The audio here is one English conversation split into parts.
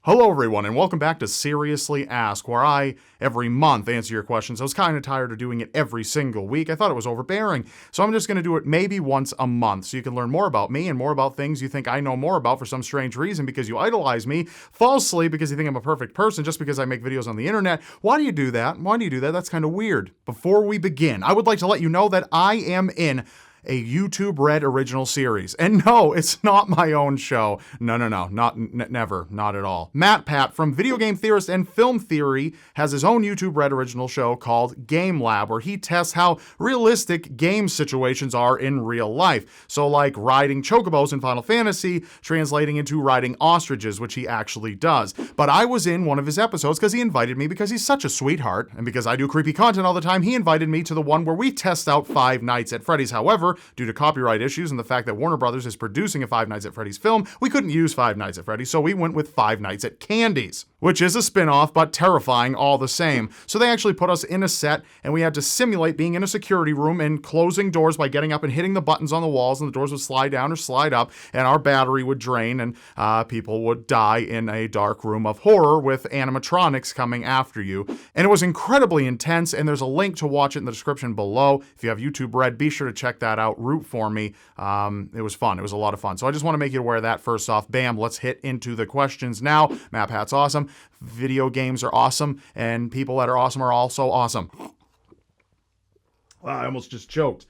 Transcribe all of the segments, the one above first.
Hello everyone, and welcome back to Seriously Ask, where I, every month, answer your questions. I was kind of tired of doing it every single week. I thought it was overbearing, so I'm just going to do it maybe once a month, so you can learn more about me and more about things you think I know more about for some strange reason because you idolize me falsely because you think I'm a perfect person just because I make videos on the internet. Why do you do that? Why do you do that? That's kind of weird. Before we begin, I would like to let you know that I am in a YouTube Red original series. And no, it's not my own show. No, never, not at all. Matt Pat from Video Game Theorist and Film Theory has his own YouTube Red original show called Game Lab, where he tests how realistic game situations are in real life. So like riding chocobos in Final Fantasy, translating into riding ostriches, which he actually does. But I was in one of his episodes because he invited me because he's such a sweetheart, and because I do creepy content all the time, he invited me to the one where we test out Five Nights at Freddy's. However, due to copyright issues and the fact that Warner Brothers is producing a Five Nights at Freddy's film, we couldn't use Five Nights at Freddy's, so we went with Five Nights at Candy's, which is a spin-off, but terrifying all the same. So they actually put us in a set, and we had to simulate being in a security room and closing doors by getting up and hitting the buttons on the walls, and the doors would slide down or slide up, and our battery would drain, and people would die in a dark room of horror with animatronics coming after you. And it was incredibly intense, and there's a link to watch it in the description below. If you have YouTube Red, be sure to check that out. Root for me. It was fun. It was a lot of fun. So I just want to make you aware of that first off. Bam, let's hit into the questions now. Map Hat's awesome. Video games are awesome. And people that are awesome are also awesome. I almost just choked.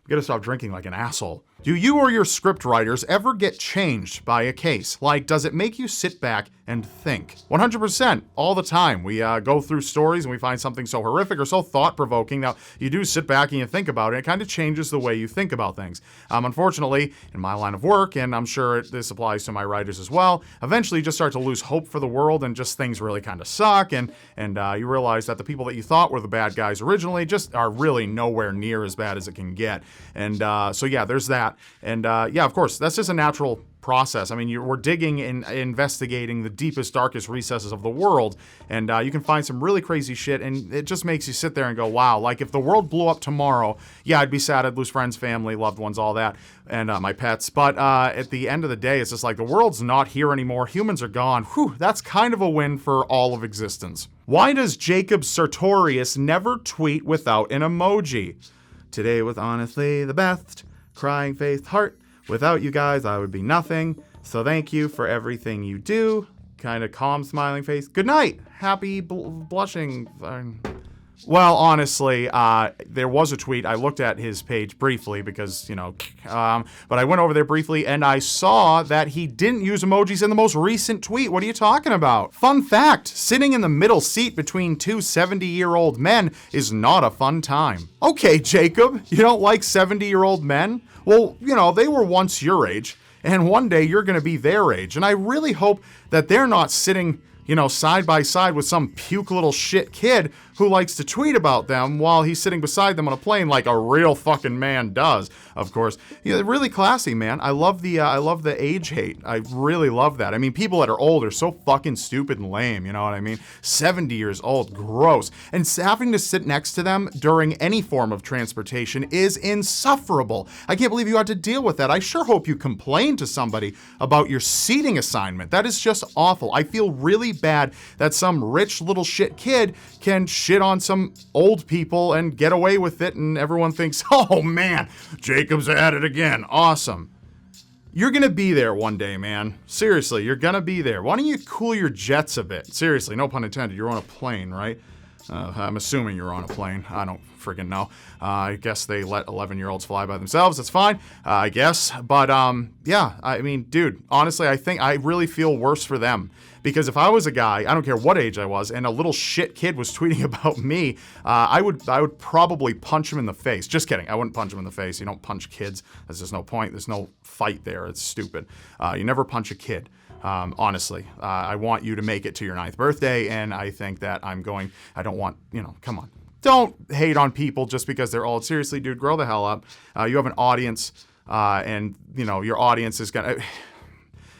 I'm gonna stop drinking like an asshole. Do you or your script writers ever get changed by a case? Like, does it make you sit back and think? 100%, all the time. We go through stories and we find something so horrific or so thought-provoking. Now, you do sit back and you think about it. It kind of changes the way you think about things. Unfortunately, in my line of work, and I'm sure this applies to my writers as well, eventually you just start to lose hope for the world and just things really kind of suck. And you realize that the people that you thought were the bad guys originally just are really nowhere near as bad as it can get. And so yeah, there's that. And yeah, of course, that's just a natural process. I mean, we're digging and investigating the deepest, darkest recesses of the world, and you can find some really crazy shit, and it just makes you sit there and go, wow, like if the world blew up tomorrow, yeah, I'd be sad, I'd lose friends, family, loved ones, all that, and my pets, but at the end of the day, it's just like the world's not here anymore, humans are gone. Whew, that's kind of a win for all of existence. Why does Jacob Sartorius never tweet without an emoji? Today was honestly the best. Crying face heart. Without you guys, I would be nothing. So thank you for everything you do. Kind of calm, smiling face. Good night. Happy blushing. Well, honestly, there was a tweet. I looked at his page briefly because, you know, but I went over there briefly and I saw that he didn't use emojis in the most recent tweet. What are you talking about? Fun fact, sitting in the middle seat between two 70-year-old men is not a fun time. Okay, Jacob, you don't like 70-year-old men? Well, you know, they were once your age, and one day you're going to be their age. And I really hope that they're not sitting, you know, side by side with some puke little shit kid who likes to tweet about them while he's sitting beside them on a plane like a real fucking man does, of course. Yeah, really classy, man. I love the age hate. I really love that. I mean, people that are old are so fucking stupid and lame, you know what I mean? 70 years old, gross. And having to sit next to them during any form of transportation is insufferable. I can't believe you had to deal with that. I sure hope you complain to somebody about your seating assignment. That is just awful. I feel really bad that some rich little shit kid can shit on some old people and get away with it, and everyone thinks, oh man, Jacob's at it again. Awesome. You're gonna be there one day, man. Seriously, you're gonna be there. Why don't you cool your jets a bit? Seriously, no pun intended. You're on a plane, right? I'm assuming you're on a plane. I don't freaking know. I guess they let 11-year-olds fly by themselves. That's fine, I guess. But yeah, I mean, dude, honestly, I really feel worse for them. Because if I was a guy, I don't care what age I was, and a little shit kid was tweeting about me, I would probably punch him in the face. Just kidding. I wouldn't punch him in the face. You don't punch kids. There's just no point. There's no fight there. It's stupid. You never punch a kid. Honestly, I want you to make it to your 9th birthday, and I think that I don't want, you know, come on. Don't hate on people just because they're old. Seriously, dude, grow the hell up. You have an audience, and, you know, your audience is gonna...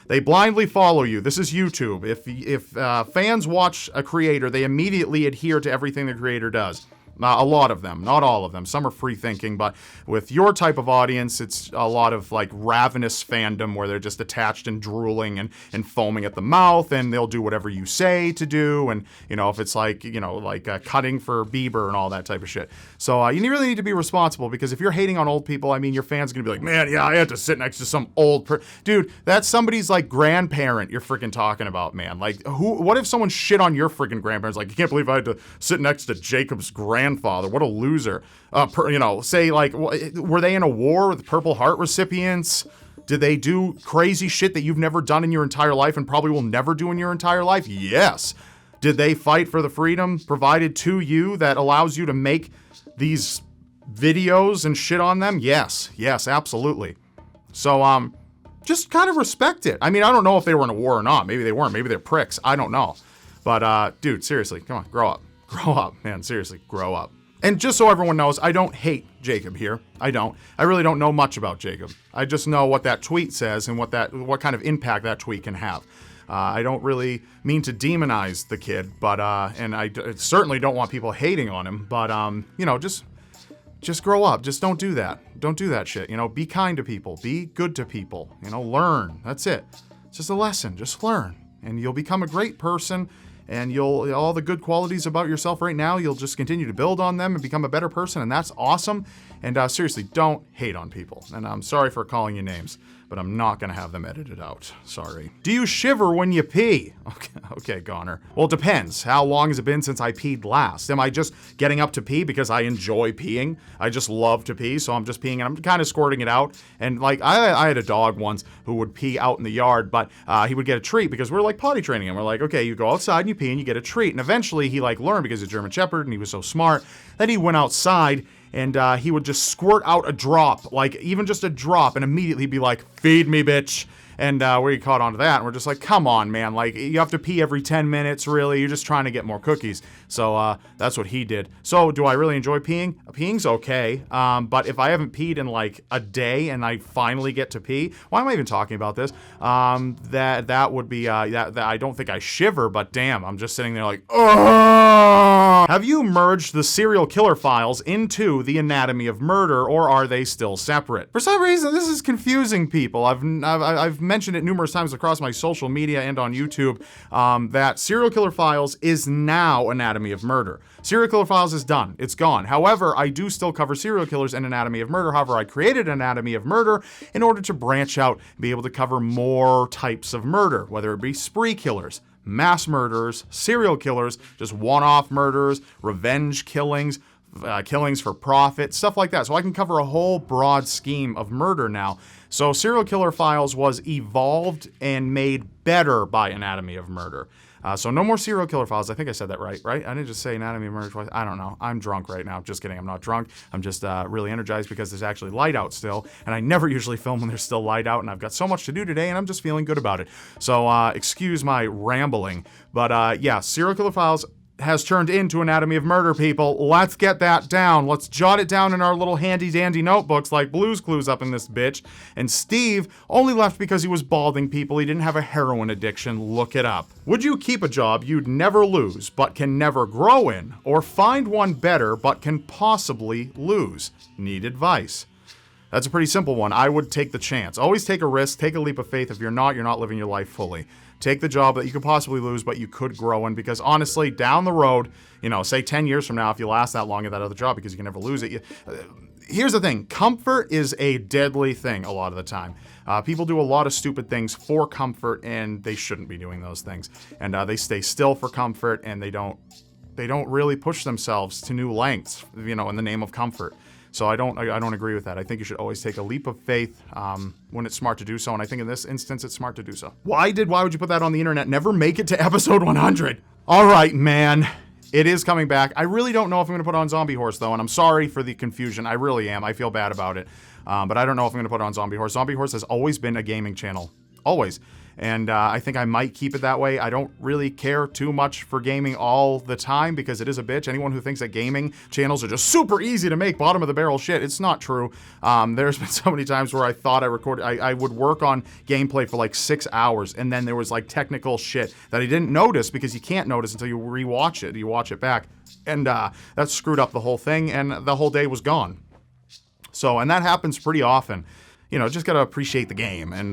They blindly follow you. This is YouTube. If fans watch a creator, they immediately adhere to everything the creator does. A lot of them, not all of them. Some are free thinking, but with your type of audience, it's a lot of like ravenous fandom where they're just attached and drooling and foaming at the mouth, and they'll do whatever you say to do. And, you know, if it's like, you know, like cutting for Bieber and all that type of shit. So you really need to be responsible, because if you're hating on old people, I mean, your fans are going to be like, man, yeah, I had to sit next to some old dude, that's somebody's like grandparent you're freaking talking about, man. Like, what if someone shit on your freaking grandparents? Like, you can't believe I had to sit next to Jacob's grandfather. What a loser. You know, say like, were they in a war with Purple Heart recipients? Did they do crazy shit that you've never done in your entire life and probably will never do in your entire life? Yes. Did they fight for the freedom provided to you that allows you to make these videos and shit on them? Yes. Yes, absolutely. So, just kind of respect it. I mean, I don't know if they were in a war or not. Maybe they weren't. Maybe they're pricks. I don't know. But, dude, seriously, come on, grow up. Grow up, man. Seriously, grow up. And just so everyone knows, I don't hate Jacob here. I don't. I really don't know much about Jacob. I just know what that tweet says and what kind of impact that tweet can have. I don't really mean to demonize the kid, but and I certainly don't want people hating on him. But you know, just grow up. Just don't do that. Don't do that shit. You know, be kind to people. Be good to people. You know, learn. That's it. It's just a lesson. Just learn, and you'll become a great person. And all the good qualities about yourself right now, you'll just continue to build on them and become a better person, and that's awesome. And seriously, don't hate on people. And I'm sorry for calling you names, but I'm not going to have them edited out. Sorry. Do you shiver when you pee? Okay, Goner. Well, it depends. How long has it been since I peed last? Am I just getting up to pee because I enjoy peeing? I just love to pee, so I'm just peeing, and I'm kind of squirting it out. And, like, I had a dog once who would pee out in the yard, but he would get a treat because we're, like, potty training him. We're like, okay, you go outside and you pee and you get a treat. And eventually he, like, learned because he's a German Shepherd and he was so smart that he went outside and he would just squirt out a drop, like even just a drop, and immediately be like, feed me, bitch. And we caught on to that, and we're just like, come on, man. Like, you have to pee every 10 minutes, really. You're just trying to get more cookies. So that's what he did. So do I really enjoy peeing? Peeing's okay. But if I haven't peed in, like, a day and I finally get to pee, why am I even talking about this? That would be, that I don't think I shiver, but damn, I'm just sitting there like, oh! Have you merged the serial killer files into the anatomy of murder, or are they still separate? For some reason, this is confusing people. I've mentioned it numerous times across my social media and on YouTube, that Serial Killer Files is now Anatomy of Murder. Serial Killer Files is done. It's gone. However, I do still cover serial killers and Anatomy of Murder. However, I created Anatomy of Murder in order to branch out and be able to cover more types of murder, whether it be spree killers, mass murderers, serial killers, just one-off murders, revenge killings, killings for profit, stuff like that. So I can cover a whole broad scheme of murder now. So Serial Killer Files was evolved and made better by Anatomy of Murder. So no more Serial Killer Files. I think I said that right? I didn't just say Anatomy of Murder twice. I don't know. I'm drunk right now. Just kidding. I'm not drunk. I'm just really energized because there's actually light out still. And I never usually film when there's still light out. And I've got so much to do today, and I'm just feeling good about it. So excuse my rambling. But yeah, Serial Killer Files has turned into Anatomy of Murder, people. Let's get that down. Let's jot it down in our little handy-dandy notebooks like Blue's Clues up in this bitch. And Steve only left because he was balding, people. He didn't have a heroin addiction. Look it up. Would you keep a job you'd never lose but can never grow in, or find one better but can possibly lose? Need advice. That's a pretty simple one. I would take the chance. Always take a risk. Take a leap of faith. If you're not living your life fully. Take the job that you could possibly lose, but you could grow in, because honestly, down the road, say 10 years from now, if you last that long at that other job, because you can never lose it. Here's the thing. Comfort is a deadly thing a lot of the time. People do a lot of stupid things for comfort, and they shouldn't be doing those things. And they stay still for comfort, and they don't really push themselves to new lengths, in the name of comfort. So I don't agree with that. I think you should always take a leap of faith when it's smart to do so, and I think in this instance it's smart to do so. Why would you put that on the internet? Never make it to episode 100. All right, man. It is coming back. I really don't know if I'm going to put on Zombie Horse, though, and I'm sorry for the confusion. I really am. I feel bad about it. But I don't know if I'm going to put on Zombie Horse. Zombie Horse has always been a gaming channel. Always. and I think I might keep it that way. I don't really care too much for gaming all the time because it is a bitch. Anyone who thinks that gaming channels are just super easy to make bottom of the barrel shit, it's not true. There's been so many times where I thought I would work on gameplay for like 6 hours, and then there was like technical shit that I didn't notice because you can't notice until you rewatch it. You watch it back, and that screwed up the whole thing, and the whole day was gone. So, and that happens pretty often. You know, just got to appreciate the game. And,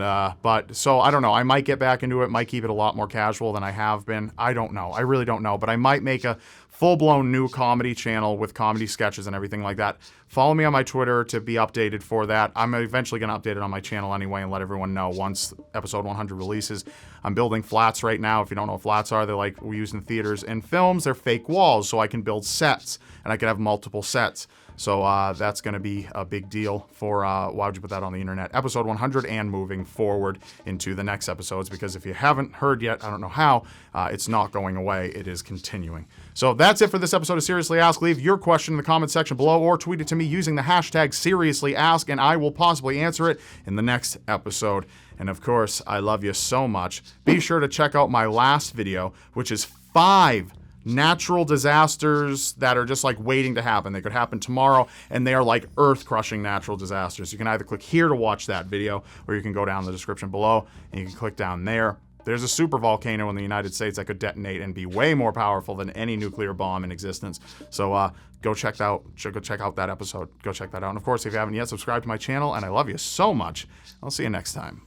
so I don't know. I might get back into it, might keep it a lot more casual than I have been. I don't know. I really don't know. But I might make a full-blown new comedy channel with comedy sketches and everything like that. Follow me on my Twitter to be updated for that. I'm eventually going to update it on my channel anyway and let everyone know once episode 100 releases. I'm building flats right now. If you don't know what flats are, they're like we use in theaters and films. They're fake walls, so I can build sets, and I can have multiple sets. So that's going to be a big deal for Why Would You Put That on the Internet? Episode 100 and moving forward into the next episodes, because if you haven't heard yet, I don't know how, it's not going away. It is continuing. So that's it for this episode of Seriously Ask. Leave your question in the comment section below or tweet it to me using the hashtag SeriouslyAsk, and I will possibly answer it in the next episode. And of course, I love you so much. Be sure to check out my last video, which is 5 natural disasters that are just like waiting to happen. They could happen tomorrow, and they are like earth-crushing natural disasters. You can either click here to watch that video, or you can go down in the description below, and you can click down there. There's a super volcano in the United States that could detonate and be way more powerful than any nuclear bomb in existence. So go check out that episode. Go check that out. And of course, if you haven't yet, subscribe to my channel, and I love you so much. I'll see you next time.